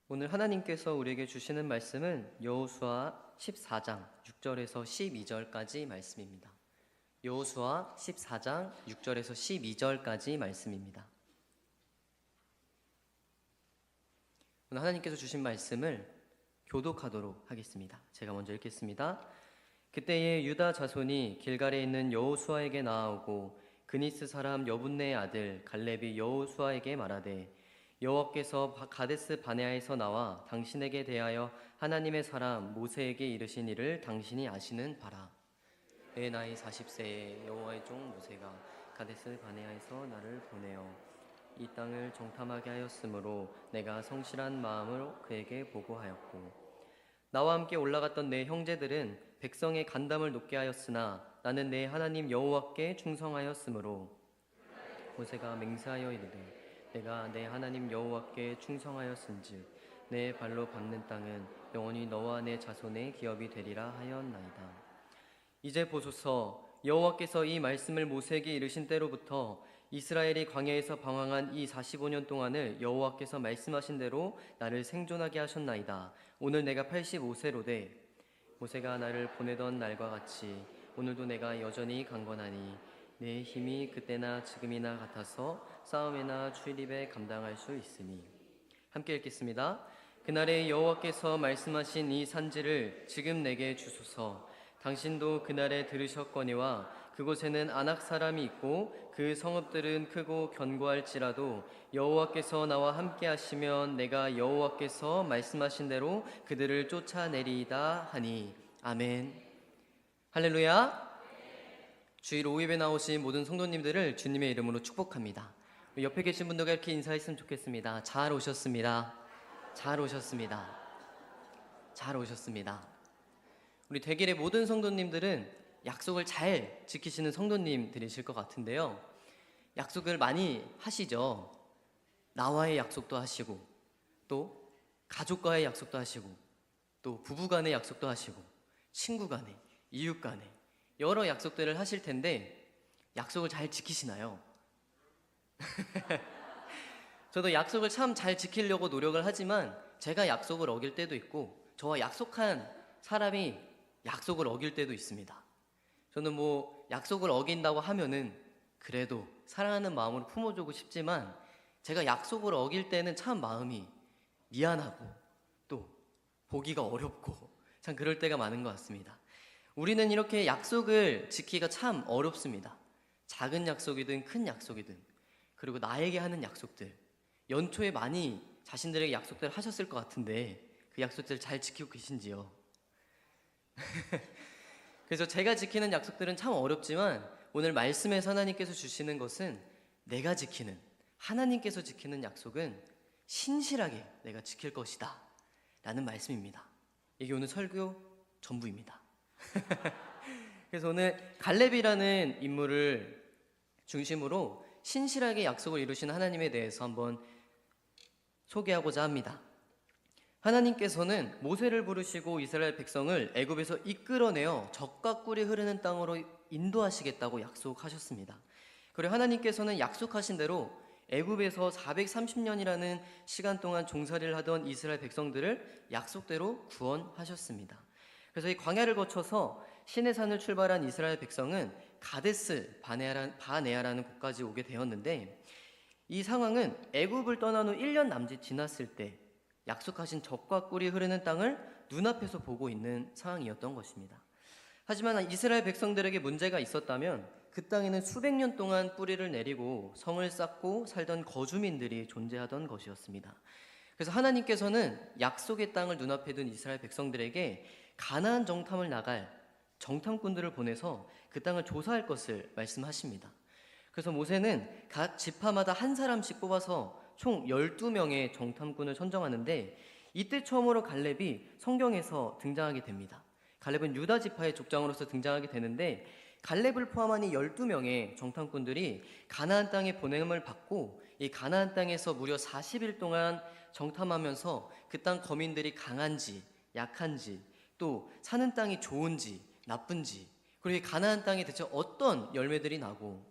오늘 하나님께서 우리에게 주시는 말씀은 여호수아 14장 6절에서 12절까지 말씀입니다. 여호수아 14장 6절에서 12절까지 말씀입니다. 오늘 하나님께서 주신 말씀을 교독하도록 하겠습니다. 제가 먼저 읽겠습니다. 그때에 유다 자손이 길갈에 있는 여호수아에게 나아오고 그니스 사람 여분네의 아들 갈렙이 여호수아에게 말하되 여호와께서 가데스 바네아에서 나와 당신에게 대하여 하나님의 사람 모세에게 이르신 일을 당신이 아시는 바라. 내 나이 40세에 여호와의 종 모세가 가데스 바네아에서 나를 보내어 이 땅을 정탐하게 하였으므로 내가 성실한 마음으로 그에게 보고하였고 나와 함께 올라갔던 내 형제들은 백성의 간담을 높게 하였으나 나는 내 하나님 여호와께 충성하였으므로 모세가 맹세하여 이르되 내가 내 하나님 여호와께 충성하였은즉 내 발로 밟는 땅은 영원히 너와 내 자손의 기업이 되리라 하였나이다. 이제 보소서, 여호와께서 이 말씀을 모세에게 이르신 때로부터 이스라엘이 광야에서 방황한 이 45년 동안을 여호와께서 말씀하신 대로 나를 생존하게 하셨나이다. 오늘 내가 85세로되 모세가 나를 보내던 날과 같이 오늘도 내가 여전히 강건하니 내 힘이 그때나 지금이나 같아서 싸움이나 출입에 감당할 수 있으니. 함께 읽겠습니다. 그날에 여호와께서 말씀하신 이 산지를 지금 내게 주소서. 당신도 그날에 들으셨거니와 그곳에는 아낙 사람이 있고 그 성읍들은 크고 견고할지라도 여호와께서 나와 함께 하시면 내가 여호와께서 말씀하신 대로 그들을 쫓아내리이다 하니. 아멘. 할렐루야. 주일 5일에 나오신 모든 성도님들을 주님의 이름으로 축복합니다. 옆에 계신 분들과 이렇게 인사했으면 좋겠습니다. 잘 오셨습니다. 잘 오셨습니다. 잘 오셨습니다. 우리 대길의 모든 성도님들은 약속을 잘 지키시는 성도님들이실 것 같은데요. 약속을 많이 하시죠. 나와의 약속도 하시고, 또 가족과의 약속도 하시고, 또 부부간의 약속도 하시고, 친구간의, 이웃간의 여러 약속들을 하실 텐데 약속을 잘 지키시나요? 저도 약속을 참 잘 지키려고 노력을 하지만 제가 약속을 어길 때도 있고 저와 약속한 사람이 약속을 어길 때도 있습니다. 저는 약속을 어긴다고 하면은 그래도 사랑하는 마음으로 품어주고 싶지만 제가 약속을 어길 때는 참 마음이 미안하고 또 보기가 어렵고 참 그럴 때가 많은 것 같습니다. 우리는 이렇게 약속을 지키기가 참 어렵습니다. 작은 약속이든 큰 약속이든, 그리고 나에게 하는 약속들, 연초에 많이 자신들에게 약속들을 하셨을 것 같은데 그 약속들을 잘 지키고 계신지요? 그래서 제가 지키는 약속들은 참 어렵지만 오늘 말씀에서 하나님께서 주시는 것은 내가 지키는, 하나님께서 지키는 약속은 신실하게 내가 지킬 것이다 라는 말씀입니다. 이게 오늘 설교 전부입니다. 그래서 오늘 갈렙이라는 인물을 중심으로 신실하게 약속을 이루신 하나님에 대해서 한번 소개하고자 합니다. 하나님께서는 모세를 부르시고 이스라엘 백성을 애굽에서 이끌어내어 젖과 꿀이 흐르는 땅으로 인도하시겠다고 약속하셨습니다. 그리고 하나님께서는 약속하신 대로 애굽에서 430년이라는 시간 동안 종살이를 하던 이스라엘 백성들을 약속대로 구원하셨습니다. 그래서 이 광야를 거쳐서 시내산을 출발한 이스라엘 백성은 가데스 바네아라는 곳까지 오게 되었는데 이 상황은 애굽을 떠난 후 1년 남짓 지났을 때 약속하신 젖과 꿀이 흐르는 땅을 눈앞에서 보고 있는 상황이었던 것입니다. 하지만 이스라엘 백성들에게 문제가 있었다면 그 땅에는 수백 년 동안 뿌리를 내리고 성을 쌓고 살던 거주민들이 존재하던 것이었습니다. 그래서 하나님께서는 약속의 땅을 눈앞에 둔 이스라엘 백성들에게 가나안 정탐을 나갈 정탐꾼들을 보내서 그 땅을 조사할 것을 말씀하십니다. 그래서 모세는 각 지파마다 한 사람씩 뽑아서 총 12명의 정탐꾼을 선정하는데 이때 처음으로 갈렙이 성경에서 등장하게 됩니다. 갈렙은 유다 지파의 족장으로서 등장하게 되는데 갈렙을 포함한 이 12명의 정탐꾼들이 가나안 땅에 보냄을 받고 이 가나안 땅에서 무려 40일 동안 정탐하면서 그 땅 거민들이 강한지 약한지 또 사는 땅이 좋은지 나쁜지, 그리고 이 가나안 땅에 대체 어떤 열매들이 나고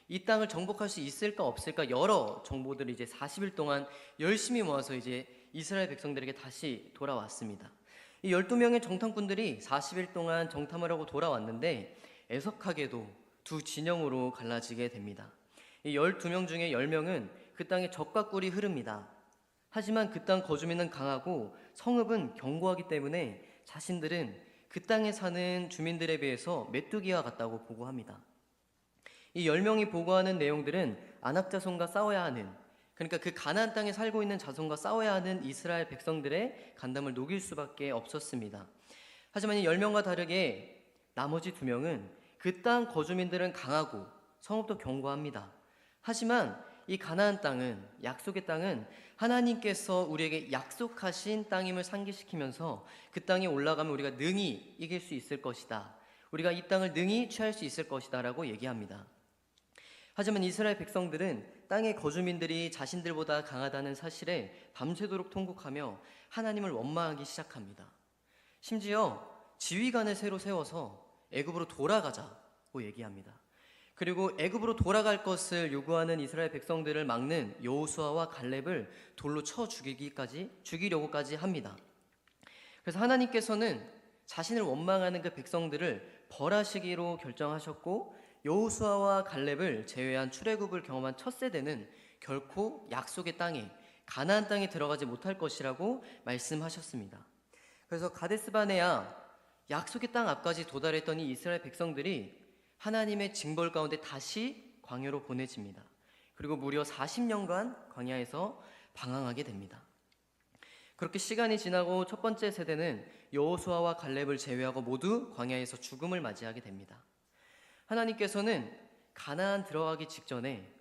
이 땅을 정복할 수 있을까 없을까 여러 정보들을 이제 40일 동안 열심히 모아서 이제 이스라엘 백성들에게 다시 돌아왔습니다. 이 12명의 정탐꾼들이 40일 동안 정탐을 하고 돌아왔는데 애석하게도 두 진영으로 갈라지게 됩니다. 이 12명 중에 10명은 그 땅에 적과 꿀이 흐릅니다. 하지만 그 땅 거주민은 강하고 성읍은 견고하기 때문에 자신들은 그 땅에 사는 주민들에 비해서 메뚜기와 같다고 보고합니다. 이 10명이 보고하는 내용들은 아낙 자손과 싸워야 하는, 그러니까 그 가나안 땅에 살고 있는 자손과 싸워야 하는 이스라엘 백성들의 간담을 녹일 수밖에 없었습니다. 하지만 이 10명과 다르게 나머지 2명은 그 땅 거주민들은 강하고 성읍도 견고합니다. 하지만 이 가나안 땅은, 약속의 땅은 하나님께서 우리에게 약속하신 땅임을 상기시키면서 그 땅에 올라가면 우리가 능히 이길 수 있을 것이다, 우리가 이 땅을 능히 취할 수 있을 것이다 라고 얘기합니다. 하지만 이스라엘 백성들은 땅의 거주민들이 자신들보다 강하다는 사실에 밤새도록 통곡하며 하나님을 원망하기 시작합니다. 심지어 지휘관을 새로 세워서 애굽으로 돌아가자고 얘기합니다. 그리고 애굽으로 돌아갈 것을 요구하는 이스라엘 백성들을 막는 여호수아와 갈렙을 돌로 쳐 죽이려고까지 합니다. 그래서 하나님께서는 자신을 원망하는 그 백성들을 벌하시기로 결정하셨고, 여호수아와 갈렙을 제외한 출애굽을 경험한 첫 세대는 결코 약속의 땅에, 가나안 땅에 들어가지 못할 것이라고 말씀하셨습니다. 그래서 가데스바네아, 약속의 땅 앞까지 도달했던 이 이스라엘 백성들이 하나님의 징벌 가운데 다시 광야로 보내집니다. 그리고 무려 40년간 광야에서 방황하게 됩니다. 그렇게 시간이 지나고 첫 번째 세대는 여호수아와 갈렙을 제외하고 모두 광야에서 죽음을 맞이하게 됩니다. 하나님께서는 가나안 들어가기 직전에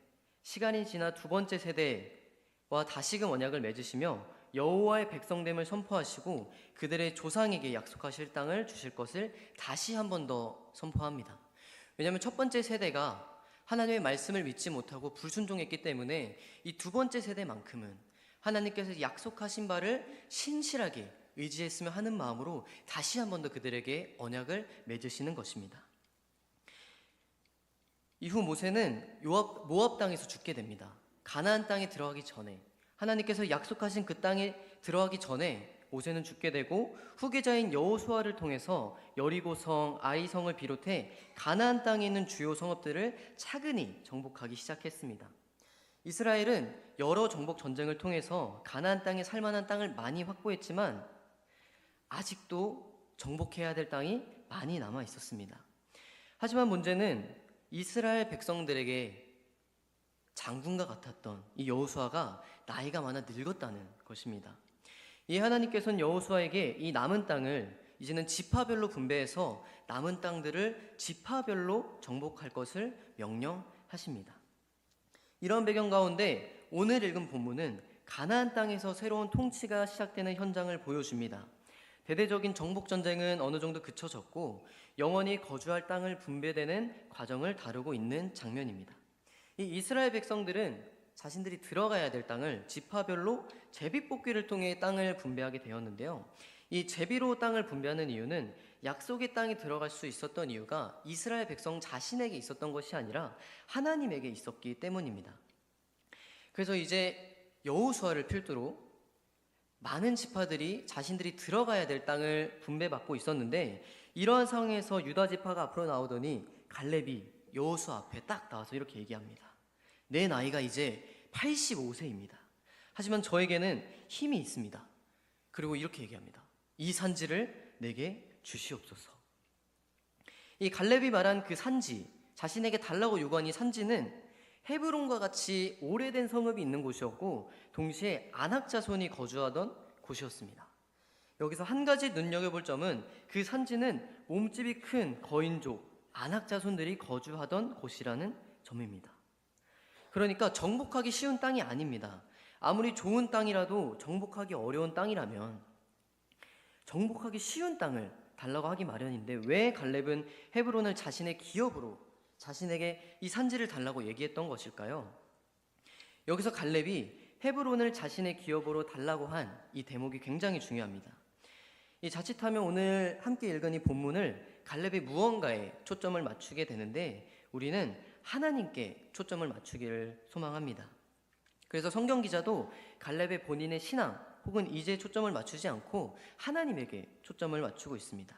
시간이 지나 두 번째 세대와 다시금 언약을 맺으시며 여호와의 백성됨을 선포하시고 그들의 조상에게 약속하실 땅을 주실 것을 다시 한 번 더 선포합니다. 왜냐하면 첫 번째 세대가 하나님의 말씀을 믿지 못하고 불순종했기 때문에 이 두 번째 세대만큼은 하나님께서 약속하신 바를 신실하게 의지했으면 하는 마음으로 다시 한 번 더 그들에게 언약을 맺으시는 것입니다. 이후 모세는 모압 땅에서 죽게 됩니다. 가나안 땅에 들어가기 전에, 하나님께서 약속하신 그 땅에 들어가기 전에 모세는 죽게 되고, 후계자인 여호수아를 통해서 여리고성, 아이성을 비롯해 가나안 땅에 있는 주요 성읍들을 차근히 정복하기 시작했습니다. 이스라엘은 여러 정복 전쟁을 통해서 가나안 땅에 살만한 땅을 많이 확보했지만 아직도 정복해야 될 땅이 많이 남아 있었습니다. 하지만 문제는 이스라엘 백성들에게 장군과 같았던 이 여호수아가 나이가 많아 늙었다는 것입니다. 이 하나님께서는 여호수아에게 이 남은 땅을 이제는 지파별로 분배해서 남은 땅들을 지파별로 정복할 것을 명령하십니다. 이런 배경 가운데 오늘 읽은 본문은 가나안 땅에서 새로운 통치가 시작되는 현장을 보여줍니다. 대대적인 정복 전쟁은 어느 정도 그쳐졌고 영원히 거주할 땅을 분배되는 과정을 다루고 있는 장면입니다. 이 이스라엘 백성들은 자신들이 들어가야 될 땅을 지파별로 제비뽑기를 통해 땅을 분배하게 되었는데요. 이 제비로 땅을 분배하는 이유는 약속의 땅에 들어갈 수 있었던 이유가 이스라엘 백성 자신에게 있었던 것이 아니라 하나님에게 있었기 때문입니다. 그래서 이제 여호수아를 필두로 많은 지파들이 자신들이 들어가야 될 땅을 분배받고 있었는데, 이러한 상황에서 유다 지파가 앞으로 나오더니 갈렙이 여호수아 앞에 딱 나와서 이렇게 얘기합니다. 내 나이가 이제 85세입니다. 하지만 저에게는 힘이 있습니다. 그리고 이렇게 얘기합니다. 이 산지를 내게 주시옵소서. 이 갈렙이 말한 그 산지, 자신에게 달라고 요구한 이 산지는 헤브론과 같이 오래된 성읍이 있는 곳이었고 동시에 아낙 자손이 거주하던 곳이었습니다. 여기서 한 가지 눈여겨볼 점은 그 산지는 몸집이 큰 거인족 아낙 자손들이 거주하던 곳이라는 점입니다. 그러니까 정복하기 쉬운 땅이 아닙니다. 아무리 좋은 땅이라도 정복하기 어려운 땅이라면 정복하기 쉬운 땅을 달라고 하기 마련인데 왜 갈렙은 헤브론을 자신의 기업으로 자신에게 이 산지를 달라고 얘기했던 것일까요? 여기서 갈렙이 헤브론을 자신의 기업으로 달라고 한 이 대목이 굉장히 중요합니다. 이 자칫하면 오늘 함께 읽은 이 본문을 갈렙의 무언가에 초점을 맞추게 되는데 우리는 하나님께 초점을 맞추기를 소망합니다. 그래서 성경 기자도 갈렙의 본인의 신앙 혹은 이제 초점을 맞추지 않고 하나님에게 초점을 맞추고 있습니다.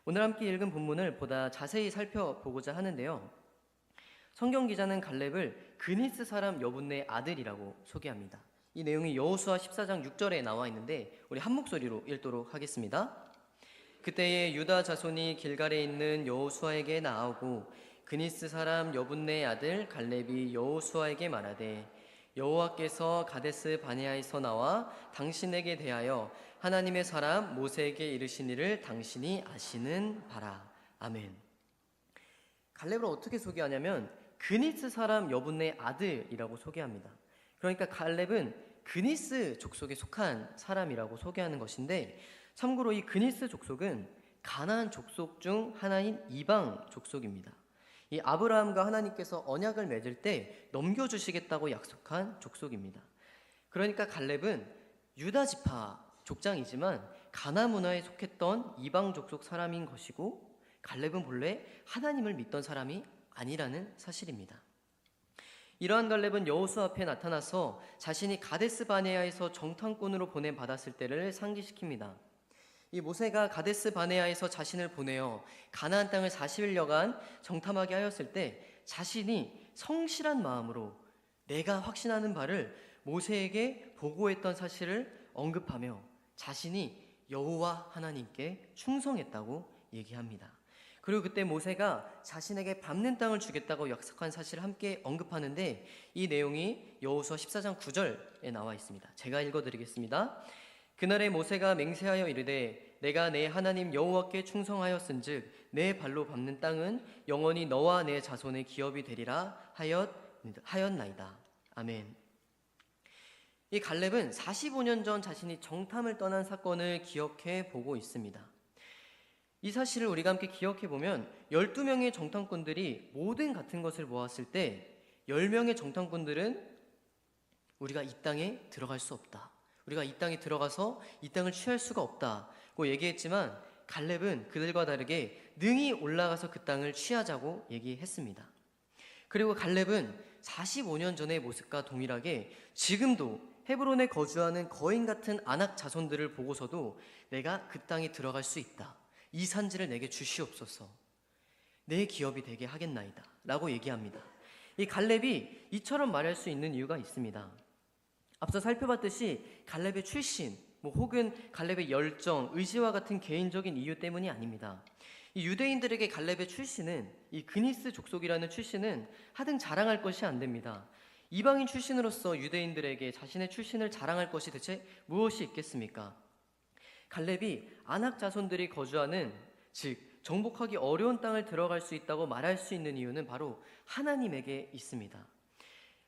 오늘 함께 읽은 본문을 보다 자세히 살펴보고자 하는데요. 성경 기자는 갈렙을 그니스 사람 여분네의 아들이라고 소개합니다. 이 내용이 여호수아 14장 6절에 나와 있는데 우리 한 목소리로 읽도록 하겠습니다. 그때에 유다 자손이 길갈에 있는 여호수아에게 나아오고 그니스 사람 여분네의 아들 갈렙이 여호수아에게 말하되 여호와께서 가데스 바네아에서 나와 당신에게 대하여 하나님의 사람 모세에게 이르시니를 당신이 아시는 바라. 아멘. 갈렙을 어떻게 소개하냐면 그니스 사람 여분네의 아들이라고 소개합니다. 그러니까 갈렙은 그니스 족속에 속한 사람이라고 소개하는 것인데, 참고로 이 그니스 족속은 가나안 족속 중 하나인 이방 족속입니다. 이 아브라함과 하나님께서 언약을 맺을 때 넘겨주시겠다고 약속한 족속입니다. 그러니까 갈렙은 유다 지파 족장이지만 가나 문화에 속했던 이방 족속 사람인 것이고, 갈렙은 본래 하나님을 믿던 사람이 아니라는 사실입니다. 이러한 갈렙은 여호수아 앞에 나타나서 자신이 가데스 바네아에서 정탐꾼으로 보내받았을 때를 상기시킵니다. 이 모세가 가데스 바네아에서 자신을 보내어 가나안 땅을 40일여간 정탐하게 하였을 때 자신이 성실한 마음으로 내가 확신하는 바를 모세에게 보고했던 사실을 언급하며 자신이 여호와 하나님께 충성했다고 얘기합니다. 그리고 그때 모세가 자신에게 밟는 땅을 주겠다고 약속한 사실을 함께 언급하는데, 이 내용이 여호수아 14장 9절에 나와 있습니다. 제가 읽어드리겠습니다. 그날에 모세가 맹세하여 이르되 내가 내 하나님 여호와께 충성하였은즉 내 발로 밟는 땅은 영원히 너와 내 자손의 기업이 되리라 하였나이다. 아멘. 이 갈렙은 45년 전 자신이 정탐을 떠난 사건을 기억해 보고 있습니다. 이 사실을 우리가 함께 기억해 보면 12명의 정탐꾼들이 모든 같은 것을 모았을 때 10명의 정탐꾼들은 우리가 이 땅에 들어갈 수 없다, 우리가 이 땅에 들어가서 이 땅을 취할 수가 없다고 얘기했지만, 갈렙은 그들과 다르게 능히 올라가서 그 땅을 취하자고 얘기했습니다. 그리고 갈렙은 45년 전의 모습과 동일하게 지금도 헤브론에 거주하는 거인 같은 아낙 자손들을 보고서도 내가 그 땅에 들어갈 수 있다, 이 산지를 내게 주시옵소서, 내 기업이 되게 하겠나이다 라고 얘기합니다. 이 갈렙이 이처럼 말할 수 있는 이유가 있습니다. 앞서 살펴봤듯이 갈렙의 출신 혹은 갈렙의 열정, 의지와 같은 개인적인 이유 때문이 아닙니다. 이 유대인들에게 갈렙의 출신은, 이 그니스 족속이라는 출신은 하등 자랑할 것이 안 됩니다. 이방인 출신으로서 유대인들에게 자신의 출신을 자랑할 것이 대체 무엇이 있겠습니까? 갈렙이 아낙 자손들이 거주하는, 즉 정복하기 어려운 땅을 들어갈 수 있다고 말할 수 있는 이유는 바로 하나님에게 있습니다.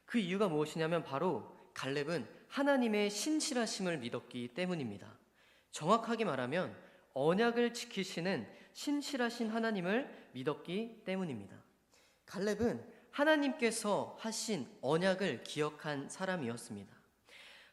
그 이유가 무엇이냐면 바로 갈렙은 하나님의 신실하심을 믿었기 때문입니다. 정확하게 말하면 언약을 지키시는 신실하신 하나님을 믿었기 때문입니다. 갈렙은 하나님께서 하신 언약을 기억한 사람이었습니다.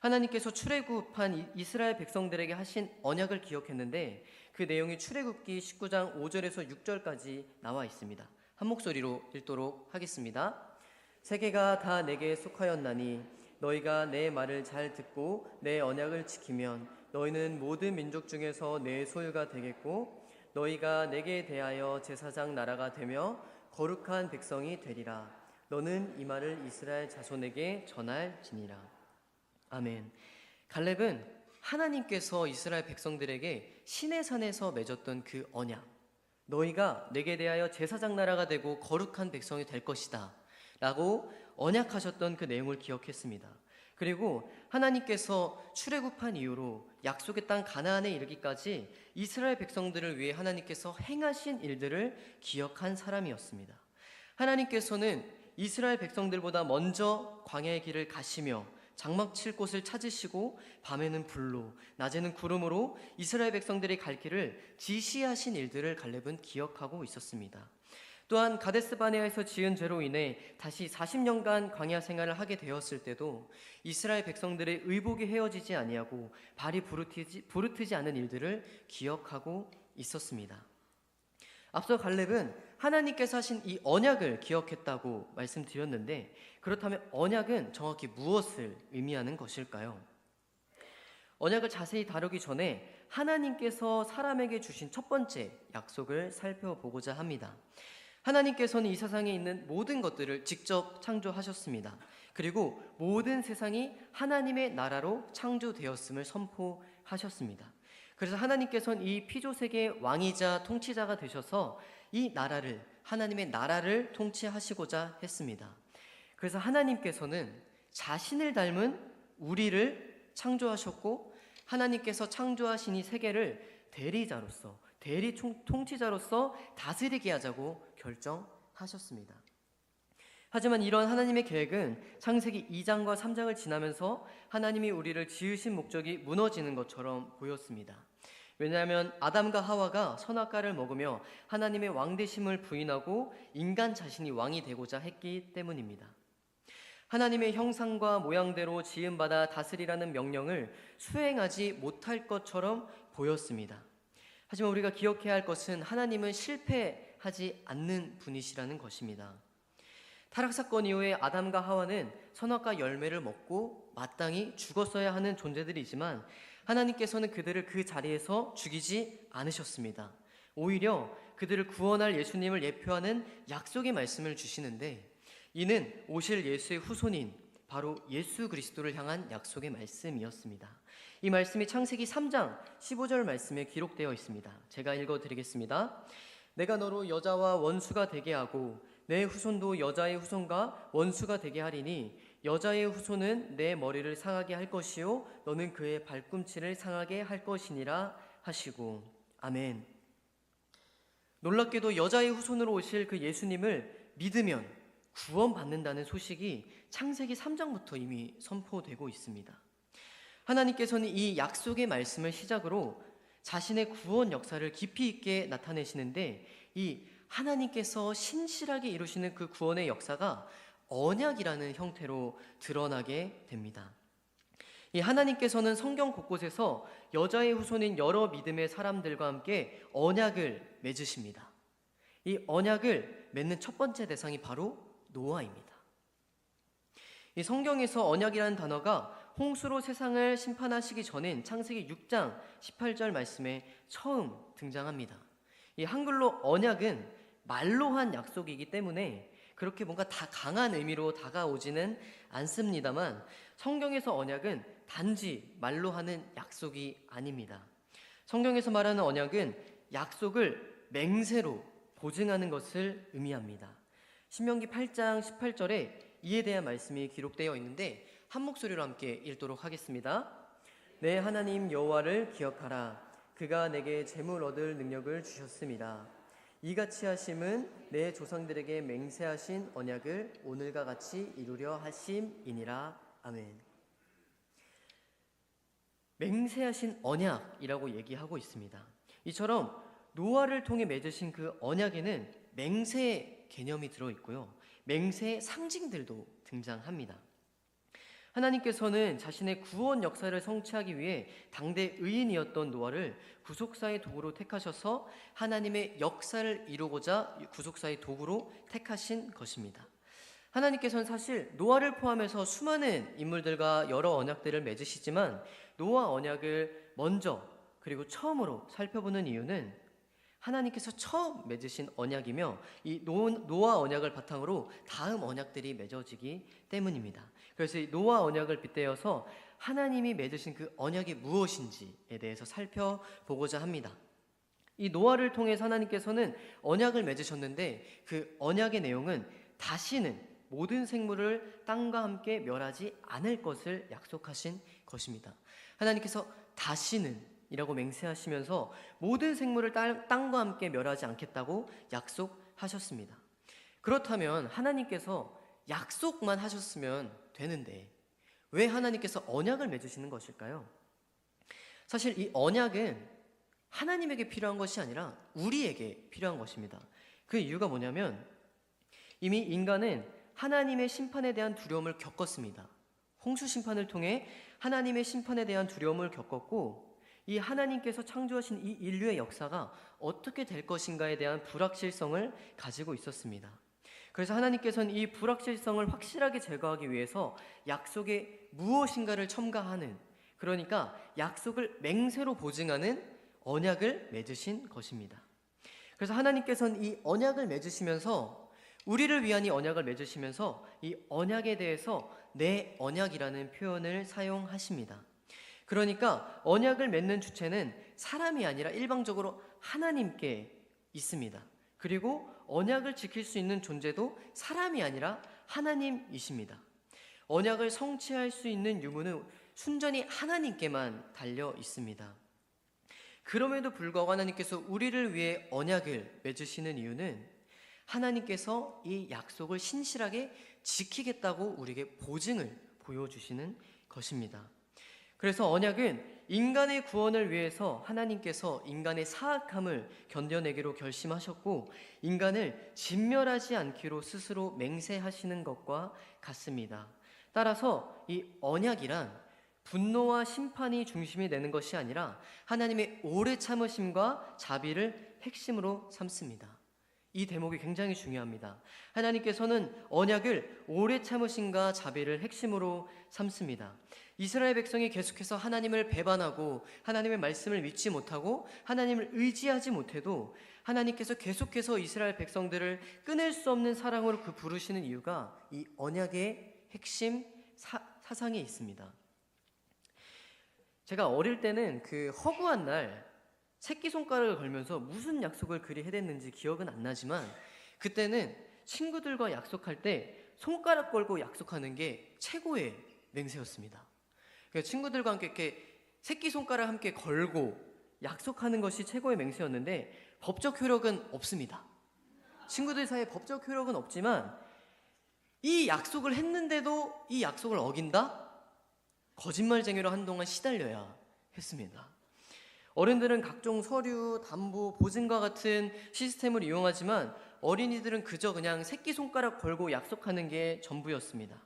하나님께서 출애굽한 이스라엘 백성들에게 하신 언약을 기억했는데, 그 내용이 출애굽기 19장 5절에서 6절까지 나와 있습니다. 한 목소리로 읽도록 하겠습니다. 세계가 다 내게 속하였나니 너희가 내 말을 잘 듣고 내 언약을 지키면 너희는 모든 민족 중에서 내 소유가 되겠고 너희가 내게 대하여 제사장 나라가 되며 거룩한 백성이 되리라. 너는 이 말을 이스라엘 자손에게 전할지니라. 아멘. 갈렙은 하나님께서 이스라엘 백성들에게 시내산에서 맺었던 그 언약, 너희가 내게 대하여 제사장 나라가 되고 거룩한 백성이 될 것이다 라고 언약하셨던 그 내용을 기억했습니다. 그리고 하나님께서 출애굽한 이후로 약속의 땅 가나안에 이르기까지 이스라엘 백성들을 위해 하나님께서 행하신 일들을 기억한 사람이었습니다. 하나님께서는 이스라엘 백성들보다 먼저 광야의 길을 가시며 장막 칠 곳을 찾으시고 밤에는 불로 낮에는 구름으로 이스라엘 백성들이 갈 길을 지시하신 일들을 갈렙은 기억하고 있었습니다. 또한 가데스 바네아에서 지은 죄로 인해 다시 40년간 광야 생활을 하게 되었을 때도 이스라엘 백성들의 의복이 헤어지지 아니하고 발이 부르트지 않은 일들을 기억하고 있었습니다. 앞서 갈렙은 하나님께서 하신 이 언약을 기억했다고 말씀드렸는데, 그렇다면 언약은 정확히 무엇을 의미하는 것일까요? 언약을 자세히 다루기 전에 하나님께서 사람에게 주신 첫 번째 약속을 살펴보고자 합니다. 하나님께서는 이 세상에 있는 모든 것들을 직접 창조하셨습니다. 그리고 모든 세상이 하나님의 나라로 창조되었음을 선포하셨습니다. 그래서 하나님께서는 이 피조세계의 왕이자 통치자가 되셔서 이 나라를, 하나님의 나라를 통치하시고자 했습니다. 그래서 하나님께서는 자신을 닮은 우리를 창조하셨고, 하나님께서 창조하신 이 세계를 대리자로서, 통치자로서 다스리게 하자고 결정하셨습니다. 하지만 이런 하나님의 계획은 창세기 2장과 3장을 지나면서 하나님이 우리를 지으신 목적이 무너지는 것처럼 보였습니다. 왜냐하면 아담과 하와가 선악과를 먹으며 하나님의 왕되심을 부인하고 인간 자신이 왕이 되고자 했기 때문입니다. 하나님의 형상과 모양대로 지음받아 다스리라는 명령을 수행하지 못할 것처럼 보였습니다. 하지만 우리가 기억해야 할 것은 하나님은 실패하지 않는 분이시라는 것입니다. 타락사건 이후에 아담과 하와는 선악과 열매를 먹고 마땅히 죽었어야 하는 존재들이지만 하나님께서는 그들을 그 자리에서 죽이지 않으셨습니다. 오히려 그들을 구원할 예수님을 예표하는 약속의 말씀을 주시는데, 이는 오실 예수의 후손인 바로 예수 그리스도를 향한 약속의 말씀이었습니다. 이 말씀이 창세기 3장 15절 말씀에 기록되어 있습니다. 제가 읽어드리겠습니다. 내가 너로 여자와 원수가 되게 하고 내 후손도 여자의 후손과 원수가 되게 하리니 여자의 후손은 내 머리를 상하게 할 것이요 너는 그의 발꿈치를 상하게 할 것이니라 하시고. 아멘. 놀랍게도 여자의 후손으로 오실 그 예수님을 믿으면 구원받는다는 소식이 창세기 3장부터 이미 선포되고 있습니다. 하나님께서는 이 약속의 말씀을 시작으로 자신의 구원 역사를 깊이 있게 나타내시는데, 이 하나님께서 신실하게 이루시는 그 구원의 역사가 언약이라는 형태로 드러나게 됩니다. 이 하나님께서는 성경 곳곳에서 여자의 후손인 여러 믿음의 사람들과 함께 언약을 맺으십니다. 이 언약을 맺는 첫 번째 대상이 바로 노아입니다. 이 성경에서 언약이라는 단어가 홍수로 세상을 심판하시기 전인 창세기 6장 18절 말씀에 처음 등장합니다. 이 한글로 언약은 말로 한 약속이기 때문에 그렇게 뭔가 다 강한 의미로 다가오지는 않습니다만, 성경에서 언약은 단지 말로 하는 약속이 아닙니다. 성경에서 말하는 언약은 약속을 맹세로 보증하는 것을 의미합니다. 신명기 8장 18절에 이에 대한 말씀이 기록되어 있는데 한 목소리로 함께 읽도록 하겠습니다. 내 하나님 여호와를 기억하라. 그가 내게 재물 얻을 능력을 주셨습니다. 이같이 하심은 내 조상들에게 맹세하신 언약을 오늘과 같이 이루려 하심이니라. 아멘. 맹세하신 언약이라고 얘기하고 있습니다. 이처럼 노아를 통해 맺으신 그 언약에는 맹세의 개념이 들어있고요, 맹세의 상징들도 등장합니다. 하나님께서는 자신의 구원 역사를 성취하기 위해 당대 의인이었던 노아를 구속사의 도구로 택하셔서 하나님의 역사를 이루고자 구속사의 도구로 택하신 것입니다. 하나님께서는 사실 노아를 포함해서 수많은 인물들과 여러 언약들을 맺으시지만 노아 언약을 먼저 그리고 처음으로 살펴보는 이유는 하나님께서 처음 맺으신 언약이며 이 노아 언약을 바탕으로 다음 언약들이 맺어지기 때문입니다. 그래서 이 노아 언약을 빗대어서 하나님이 맺으신 그 언약이 무엇인지에 대해서 살펴보고자 합니다. 이 노아를 통해서 하나님께서는 언약을 맺으셨는데 그 언약의 내용은 다시는 모든 생물을 땅과 함께 멸하지 않을 것을 약속하신 것입니다. 하나님께서 다시는 이라고 맹세하시면서 모든 생물을 땅과 함께 멸하지 않겠다고 약속하셨습니다. 그렇다면 하나님께서 약속만 하셨으면 되는데 왜 하나님께서 언약을 맺으시는 것일까요? 사실 이 언약은 하나님에게 필요한 것이 아니라 우리에게 필요한 것입니다. 그 이유가 뭐냐면 이미 인간은 하나님의 심판에 대한 두려움을 겪었습니다. 홍수 심판을 통해 하나님의 심판에 대한 두려움을 겪었고, 이 하나님께서 창조하신 이 인류의 역사가 어떻게 될 것인가에 대한 불확실성을 가지고 있었습니다. 그래서 하나님께서는 이 불확실성을 확실하게 제거하기 위해서 약속에 무엇인가를 첨가하는 그러니까 약속을 맹세로 보증하는 언약을 맺으신 것입니다. 그래서 하나님께서는 이 언약을 맺으시면서, 우리를 위한 이 언약을 맺으시면서 이 언약에 대해서 내 언약이라는 표현을 사용하십니다. 그러니까 언약을 맺는 주체는 사람이 아니라 일방적으로 하나님께 있습니다. 그리고 언약을 지킬 수 있는 존재도 사람이 아니라 하나님이십니다. 언약을 성취할 수 있는 유무는 순전히 하나님께만 달려 있습니다. 그럼에도 불구하고 하나님께서 우리를 위해 언약을 맺으시는 이유는 하나님께서 이 약속을 신실하게 지키겠다고 우리에게 보증을 보여주시는 것입니다. 그래서 언약은 인간의 구원을 위해서 하나님께서 인간의 사악함을 견뎌내기로 결심하셨고, 인간을 진멸하지 않기로 스스로 맹세하시는 것과 같습니다. 따라서 이 언약이란 분노와 심판이 중심이 되는 것이 아니라 하나님의 오래 참으심과 자비를 핵심으로 삼습니다. 이 대목이 굉장히 중요합니다. 하나님께서는 언약을 오래 참으심과 자비를 핵심으로 삼습니다. 이스라엘 백성이 계속해서 하나님을 배반하고 하나님의 말씀을 믿지 못하고 하나님을 의지하지 못해도 하나님께서 계속해서 이스라엘 백성들을 끊을 수 없는 사랑으로 부르시는 이유가 이 언약의 핵심 사상에 있습니다. 제가 어릴 때는 그 허구한 날 새끼손가락을 걸면서 무슨 약속을 그리 해댔는지 기억은 안 나지만, 그때는 친구들과 약속할 때 손가락 걸고 약속하는 게 최고의 맹세였습니다. 그러니까 친구들과 함께 이렇게 새끼손가락 함께 걸고 약속하는 것이 최고의 맹세였는데 법적 효력은 없습니다. 친구들 사이에 법적 효력은 없지만 이 약속을 했는데도 이 약속을 어긴다? 거짓말쟁이로 한동안 시달려야 했습니다. 어른들은 각종 서류, 담보, 보증과 같은 시스템을 이용하지만 어린이들은 그저 그냥 새끼손가락 걸고 약속하는 게 전부였습니다.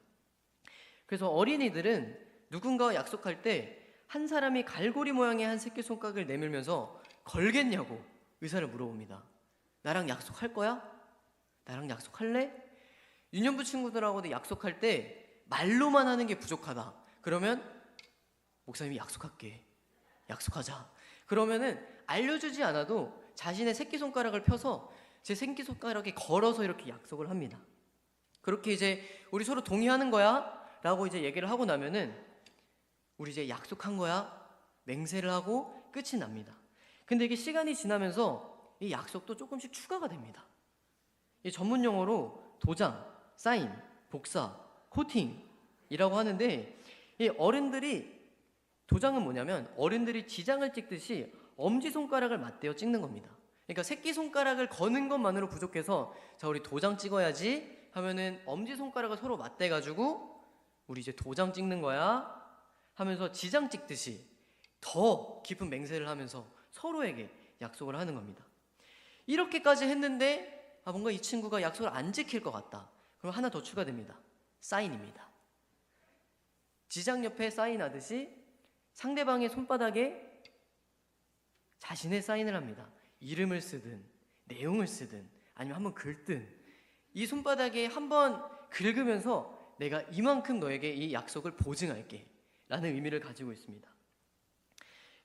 그래서 어린이들은 누군가와 약속할 때 한 사람이 갈고리 모양의 한 새끼손가락을 내밀면서 걸겠냐고 의사를 물어봅니다. 나랑 약속할 거야? 나랑 약속할래? 유년부 친구들하고도 약속할 때 말로만 하는 게 부족하다. 그러면 목사님이 약속할게. 약속하자. 그러면은 알려주지 않아도 자신의 새끼손가락을 펴서 제 새끼손가락에 걸어서 이렇게 약속을 합니다. 그렇게 이제 우리 서로 동의하는 거야? 라고 이제 얘기를 하고 나면은 우리 이제 약속한 거야? 맹세를 하고 끝이 납니다. 근데 이게 시간이 지나면서 이 약속도 조금씩 추가가 됩니다. 이 전문 용어로 도장, 사인, 복사, 코팅이라고 하는데, 이 어른들이 도장은 뭐냐면 어른들이 지장을 찍듯이 엄지손가락을 맞대어 찍는 겁니다. 그러니까 새끼손가락을 거는 것만으로 부족해서 자 우리 도장 찍어야지 하면은 엄지손가락을 서로 맞대가지고 우리 이제 도장 찍는 거야 하면서 지장 찍듯이 더 깊은 맹세를 하면서 서로에게 약속을 하는 겁니다. 이렇게까지 했는데 뭔가 이 친구가 약속을 안 지킬 것 같다. 그럼 하나 더 추가됩니다. 사인입니다. 지장 옆에 사인하듯이 상대방의 손바닥에 자신의 사인을 합니다. 이름을 쓰든 내용을 쓰든 아니면 한번 긁든 이 손바닥에 한번 긁으면서 내가 이만큼 너에게 이 약속을 보증할게 라는 의미를 가지고 있습니다.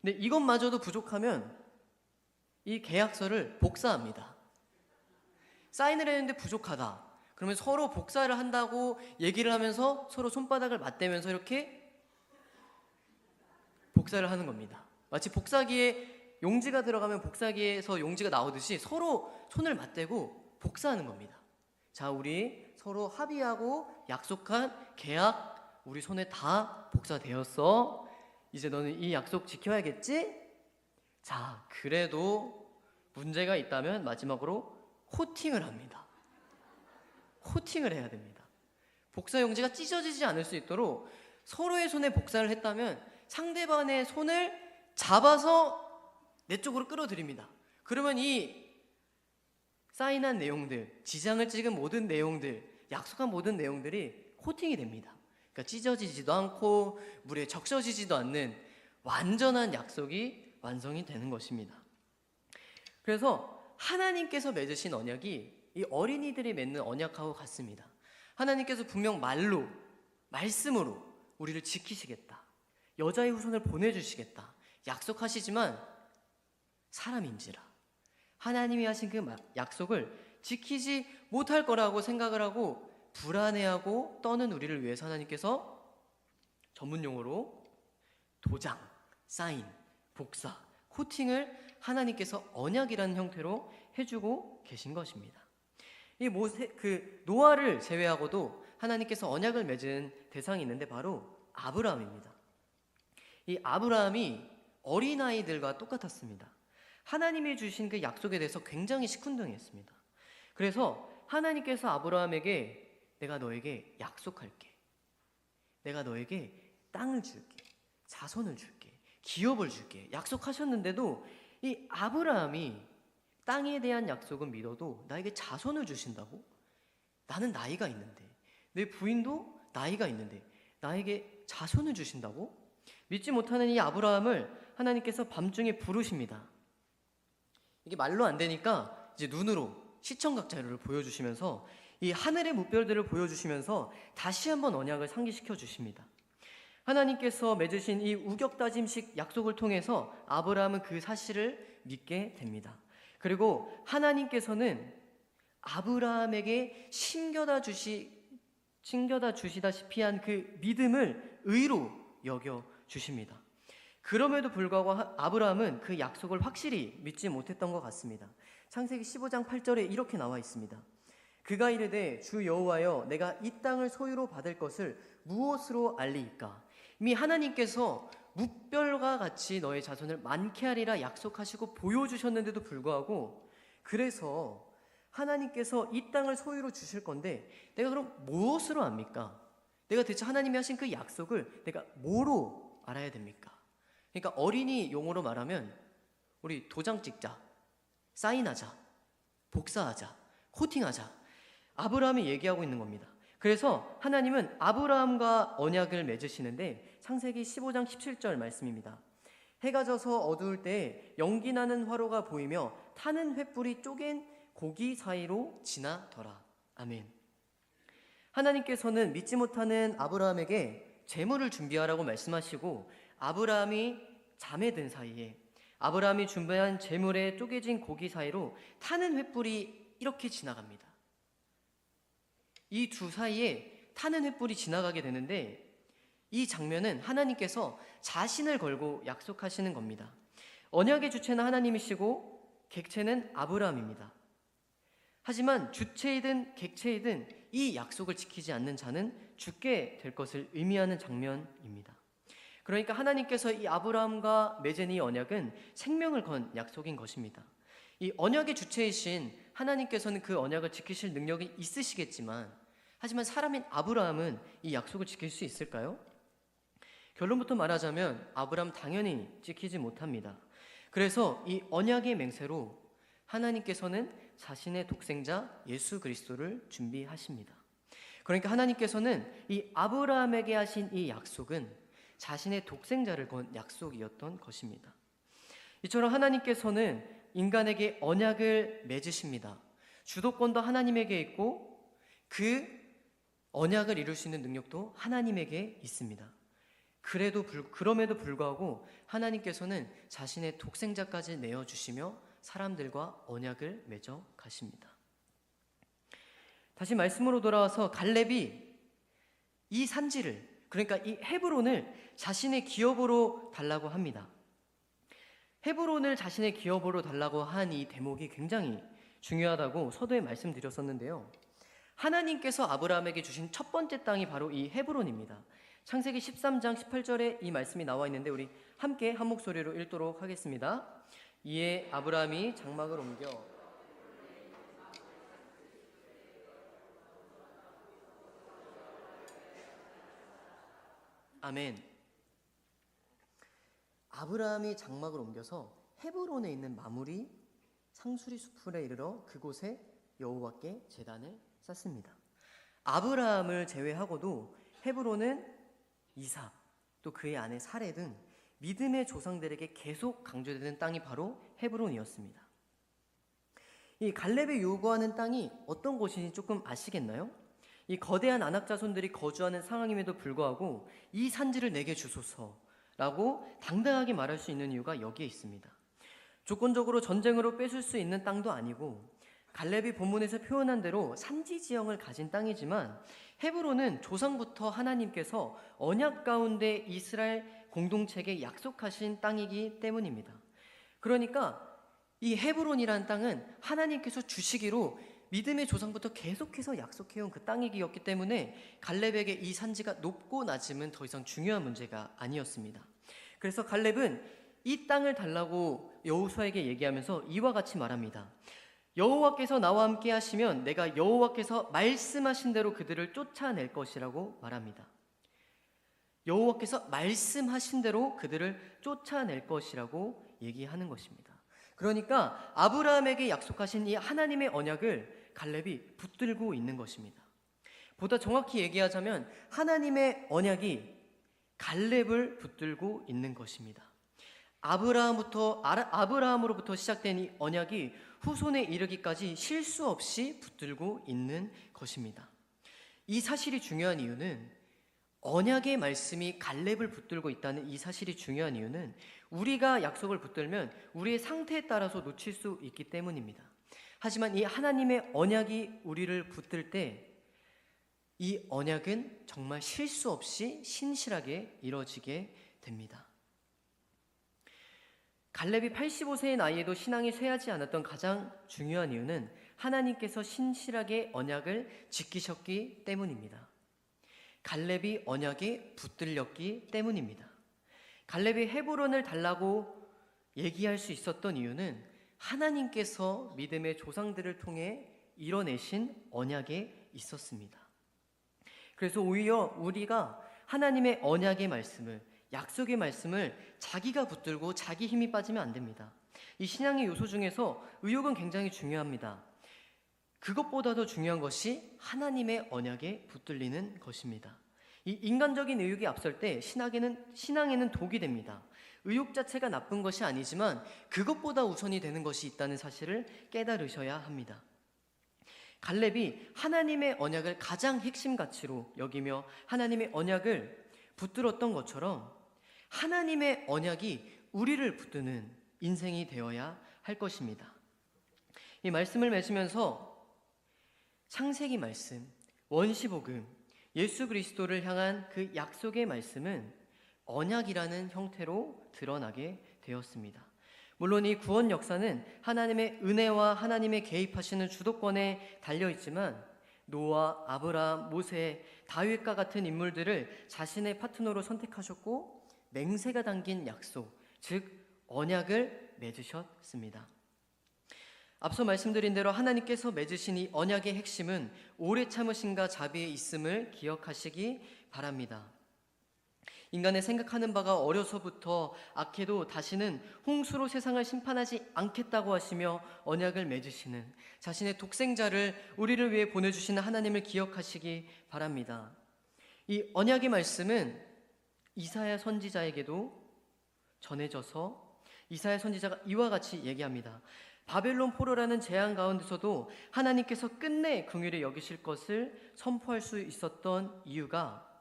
근데 이것마저도 부족하면 이 계약서를 복사합니다. 사인을 했는데 부족하다. 그러면 서로 복사를 한다고 얘기를 하면서 서로 손바닥을 맞대면서 이렇게 복사를 하는 겁니다. 마치 복사기에 용지가 들어가면 복사기에서 용지가 나오듯이 서로 손을 맞대고 복사하는 겁니다. 자, 우리 서로 합의하고 약속한 계약 우리 손에 다 복사되었어. 이제 너는 이 약속 지켜야겠지? 자, 그래도 문제가 있다면 마지막으로 코팅을 합니다. 코팅을 해야 됩니다. 복사 용지가 찢어지지 않을 수 있도록 서로의 손에 복사를 했다면 상대방의 손을 잡아서 내 쪽으로 끌어들입니다. 그러면 이 사인한 내용들, 지장을 찍은 모든 내용들, 약속한 모든 내용들이 코팅이 됩니다. 그러니까 찢어지지도 않고 물에 적셔지지도 않는 완전한 약속이 완성이 되는 것입니다. 그래서 하나님께서 맺으신 언약이 이 어린이들이 맺는 언약하고 같습니다. 하나님께서 분명 말로, 말씀으로 우리를 지키시겠다, 여자의 후손을 보내주시겠다 약속하시지만 사람인지라 하나님이 하신 그 약속을 지키지 못할 거라고 생각을 하고 불안해하고 떠는 우리를 위해서 하나님께서 전문용어로 도장, 사인, 복사, 코팅을 하나님께서 언약이라는 형태로 해주고 계신 것입니다. 이 노아를 제외하고도 하나님께서 언약을 맺은 대상이 있는데 바로 아브라함입니다. 이 아브라함이 어린아이들과 똑같았습니다. 하나님이 주신 그 약속에 대해서 굉장히 시큰둥했습니다. 그래서 하나님께서 아브라함에게 내가 너에게 약속할게. 내가 너에게 땅을 줄게. 자손을 줄게. 기업을 줄게. 약속하셨는데도 이 아브라함이 땅에 대한 약속은 믿어도 나에게 자손을 주신다고? 나는 나이가 있는데 내 부인도 나이가 있는데 나에게 자손을 주신다고? 믿지 못하는 이 아브라함을 하나님께서 밤중에 부르십니다. 이게 말로 안 되니까 이제 눈으로 시청각 자료를 보여주시면서 이 하늘의 무별들을 보여주시면서 다시 한번 언약을 상기시켜 주십니다. 하나님께서 맺으신 이 우격다짐식 약속을 통해서 아브라함은 그 사실을 믿게 됩니다. 그리고 하나님께서는 아브라함에게 심겨다 주시다시피 한 그 믿음을 의로 여겨 주십니다. 그럼에도 불구하고 아브라함은 그 약속을 확실히 믿지 못했던 것 같습니다. 창세기 15장 8절에 이렇게 나와 있습니다. 그가 이르되 주 여호와여 내가 이 땅을 소유로 받을 것을 무엇으로 알리이까? 이미 하나님께서 묵별과 같이 너의 자손을 많게 하리라 약속하시고 보여주셨는데도 불구하고 그래서 하나님께서 이 땅을 소유로 주실 건데 내가 그럼 무엇으로 압니까? 내가 대체 하나님이 하신 그 약속을 내가 뭐로 알아야 됩니까? 그러니까 어린이 용어로 말하면 우리 도장 찍자, 사인하자, 복사하자, 코팅하자 아브라함이 얘기하고 있는 겁니다. 그래서 하나님은 아브라함과 언약을 맺으시는데 창세기 15장 17절 말씀입니다. 해가 져서 어두울 때 연기 나는 화로가 보이며 타는 횃불이 쪼갠 고기 사이로 지나더라. 아멘. 하나님께서는 믿지 못하는 아브라함에게 재물을 준비하라고 말씀하시고 아브라함이 잠에 든 사이에 아브라함이 준비한 재물에 쪼개진 고기 사이로 타는 횃불이 이렇게 지나갑니다. 이 두 사이에 타는 횃불이 지나가게 되는데 이 장면은 하나님께서 자신을 걸고 약속하시는 겁니다. 언약의 주체는 하나님이시고 객체는 아브라함입니다. 하지만 주체이든 객체이든 이 약속을 지키지 않는 자는 죽게 될 것을 의미하는 장면입니다. 그러니까 하나님께서 이 아브라함과 맺은 이 언약은 생명을 건 약속인 것입니다. 이 언약의 주체이신 하나님께서는 그 언약을 지키실 능력이 있으시겠지만 하지만 사람인 아브라함은 이 약속을 지킬 수 있을까요? 결론부터 말하자면 아브라함 당연히 지키지 못합니다. 그래서 이 언약의 맹세로 하나님께서는 자신의 독생자 예수 그리스도를 준비하십니다. 그러니까 하나님께서는 이 아브라함에게 하신 이 약속은 자신의 독생자를 건 약속이었던 것입니다. 이처럼 하나님께서는 인간에게 언약을 맺으십니다. 주도권도 하나님에게 있고 그 언약을 이룰 수 있는 능력도 하나님에게 있습니다. 그럼에도 불구하고 하나님께서는 자신의 독생자까지 내어주시며 사람들과 언약을 맺어 가십니다. 다시 말씀으로 돌아와서 갈렙이 이 산지를 그러니까 이 헤브론을 자신의 기업으로 달라고 합니다. 헤브론을 자신의 기업으로 달라고 한 이 대목이 굉장히 중요하다고 서두에 말씀드렸었는데요. 하나님께서 아브라함에게 주신 첫 번째 땅이 바로 이 헤브론입니다. 창세기 13장 18절에 이 말씀이 나와 있는데 우리 함께 한 목소리로 읽도록 하겠습니다. 이에 아브라함이 장막을 옮겨 아멘. 아브라함이 장막을 옮겨서 헤브론에 있는 마무리 상수리 수풀에 이르러 그곳에 여호와께 제단을 쌓습니다. 아브라함을 제외하고도 헤브론은 이삭 또 그의 아내 사레 등 믿음의 조상들에게 계속 강조되는 땅이 바로 헤브론이었습니다. 이 갈렙이 요구하는 땅이 어떤 곳인지 조금 아시겠나요? 이 거대한 아낙 자손들이 거주하는 상황임에도 불구하고 이 산지를 내게 주소서 라고 당당하게 말할 수 있는 이유가 여기에 있습니다. 조건적으로 전쟁으로 뺏을 수 있는 땅도 아니고 갈렙이 본문에서 표현한 대로 산지 지형을 가진 땅이지만 헤브론은 조상부터 하나님께서 언약 가운데 이스라엘 공동체에게 약속하신 땅이기 때문입니다. 그러니까 이 헤브론이라는 땅은 하나님께서 주시기로 믿음의 조상부터 계속해서 약속해온 그 땅이었기 때문에 갈렙에게 이 산지가 높고 낮음은 더 이상 중요한 문제가 아니었습니다. 그래서 갈렙은 이 땅을 달라고 여호수아에게 얘기하면서 이와 같이 말합니다. 여호와께서 나와 함께 하시면 내가 여호와께서 말씀하신 대로 그들을 쫓아낼 것이라고 말합니다. 여호와께서 말씀하신 대로 그들을 쫓아낼 것이라고 얘기하는 것입니다. 그러니까 아브라함에게 약속하신 이 하나님의 언약을 갈렙이 붙들고 있는 것입니다. 보다 정확히 얘기하자면 하나님의 언약이 갈렙을 붙들고 있는 것입니다. 아브라함으로부터 시작된 이 언약이 후손에 이르기까지 실수 없이 붙들고 있는 것입니다. 이 사실이 중요한 이유는 언약의 말씀이 갈렙을 붙들고 있다는 이 사실이 중요한 이유는 우리가 약속을 붙들면 우리의 상태에 따라서 놓칠 수 있기 때문입니다. 하지만 이 하나님의 언약이 우리를 붙들 때 이 언약은 정말 실수 없이 신실하게 이루어지게 됩니다. 갈렙이 85세의 나이에도 신앙이 쇠하지 않았던 가장 중요한 이유는 하나님께서 신실하게 언약을 지키셨기 때문입니다. 갈렙이 언약에 붙들렸기 때문입니다. 갈렙이 헤브론을 달라고 얘기할 수 있었던 이유는 하나님께서 믿음의 조상들을 통해 이뤄내신 언약에 있었습니다. 그래서 오히려 우리가 하나님의 언약의 말씀을, 약속의 말씀을 자기가 붙들고 자기 힘이 빠지면 안 됩니다. 이 신앙의 요소 중에서 의욕은 굉장히 중요합니다. 그것보다도 중요한 것이 하나님의 언약에 붙들리는 것입니다. 이 인간적인 의욕이 앞설 때 신앙에는 독이 됩니다. 의욕 자체가 나쁜 것이 아니지만 그것보다 우선이 되는 것이 있다는 사실을 깨달으셔야 합니다. 갈렙이 하나님의 언약을 가장 핵심 가치로 여기며 하나님의 언약을 붙들었던 것처럼 하나님의 언약이 우리를 붙드는 인생이 되어야 할 것입니다. 이 말씀을 맺으면서 창세기 말씀, 원시복음, 예수 그리스도를 향한 그 약속의 말씀은 언약이라는 형태로 드러나게 되었습니다. 물론 이 구원 역사는 하나님의 은혜와 하나님의 개입하시는 주도권에 달려있지만 노아, 아브라함, 모세, 다윗과 같은 인물들을 자신의 파트너로 선택하셨고 맹세가 담긴 약속, 즉 언약을 맺으셨습니다. 앞서 말씀드린 대로 하나님께서 맺으신 이 언약의 핵심은 오래 참으심과 자비에 있음을 기억하시기 바랍니다. 인간의 생각하는 바가 어려서부터 악해도 다시는 홍수로 세상을 심판하지 않겠다고 하시며 언약을 맺으시는 자신의 독생자를 우리를 위해 보내주시는 하나님을 기억하시기 바랍니다. 이 언약의 말씀은 이사야 선지자에게도 전해져서 이사야 선지자가 이와 같이 얘기합니다. 바벨론 포로라는 재앙 가운데서도 하나님께서 끝내 긍휼히 여기실 것을 선포할 수 있었던 이유가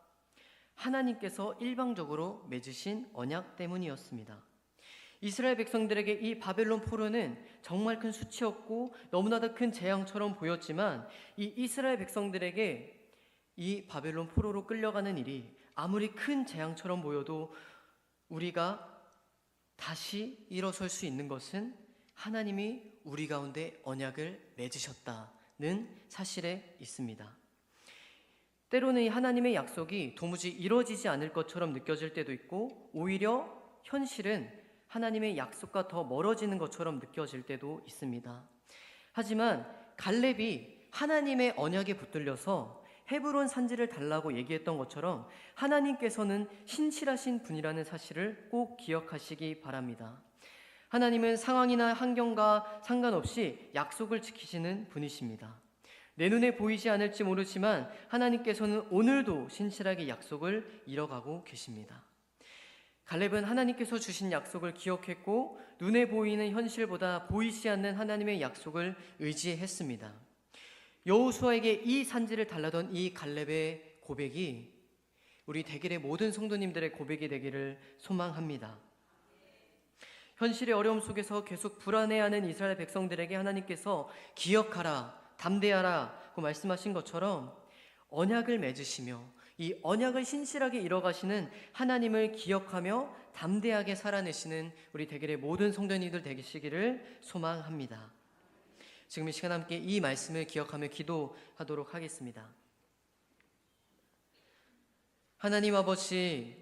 하나님께서 일방적으로 맺으신 언약 때문이었습니다. 이스라엘 백성들에게 이 바벨론 포로는 정말 큰 수치였고 너무나도 큰 재앙처럼 보였지만 이 이스라엘 백성들에게 이 바벨론 포로로 끌려가는 일이 아무리 큰 재앙처럼 보여도 우리가 다시 일어설 수 있는 것은 하나님이 우리 가운데 언약을 맺으셨다는 사실에 있습니다. 때로는 이 하나님의 약속이 도무지 이루어지지 않을 것처럼 느껴질 때도 있고 오히려 현실은 하나님의 약속과 더 멀어지는 것처럼 느껴질 때도 있습니다. 하지만 갈렙이 하나님의 언약에 붙들려서 헤브론 산지를 달라고 얘기했던 것처럼 하나님께서는 신실하신 분이라는 사실을 꼭 기억하시기 바랍니다. 하나님은 상황이나 환경과 상관없이 약속을 지키시는 분이십니다. 내 눈에 보이지 않을지 모르지만 하나님께서는 오늘도 신실하게 약속을 이뤄가고 계십니다. 갈렙은 하나님께서 주신 약속을 기억했고 눈에 보이는 현실보다 보이지 않는 하나님의 약속을 의지했습니다. 여호수아에게 이 산지를 달라던 이 갈렙의 고백이 우리 대길의 모든 성도님들의 고백이 되기를 소망합니다. 현실의 어려움 속에서 계속 불안해하는 이스라엘 백성들에게 하나님께서 기억하라, 담대하라고 말씀하신 것처럼 언약을 맺으시며 이 언약을 신실하게 이뤄가시는 하나님을 기억하며 담대하게 살아내시는 우리 대길의 모든 성도님들 되시기를 소망합니다. 지금 이 시간 함께 이 말씀을 기억하며 기도하도록 하겠습니다. 하나님 아버지,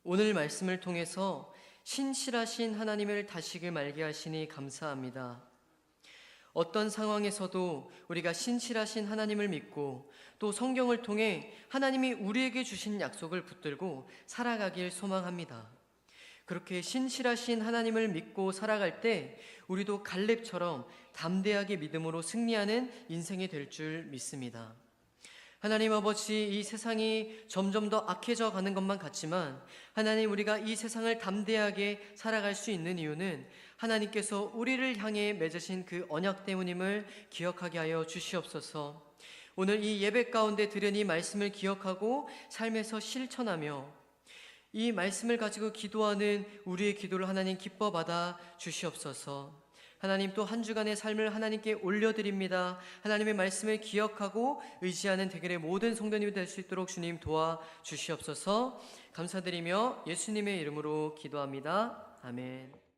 오늘 말씀을 통해서 신실하신 하나님을 다시금 알게 하시니 감사합니다. 어떤 상황에서도 우리가 신실하신 하나님을 믿고 또 성경을 통해 하나님이 우리에게 주신 약속을 붙들고 살아가길 소망합니다. 그렇게 신실하신 하나님을 믿고 살아갈 때 우리도 갈렙처럼 담대하게 믿음으로 승리하는 인생이 될 줄 믿습니다. 하나님 아버지, 이 세상이 점점 더 악해져 가는 것만 같지만 하나님, 우리가 이 세상을 담대하게 살아갈 수 있는 이유는 하나님께서 우리를 향해 맺으신 그 언약 때문임을 기억하게 하여 주시옵소서. 오늘 이 예배 가운데 들은 이 말씀을 기억하고 삶에서 실천하며 이 말씀을 가지고 기도하는 우리의 기도를 하나님 기뻐 받아 주시옵소서. 하나님, 또 한 주간의 삶을 하나님께 올려드립니다. 하나님의 말씀을 기억하고 의지하는 대결의 모든 성도님이 될 수 있도록 주님 도와주시옵소서. 감사드리며 예수님의 이름으로 기도합니다. 아멘.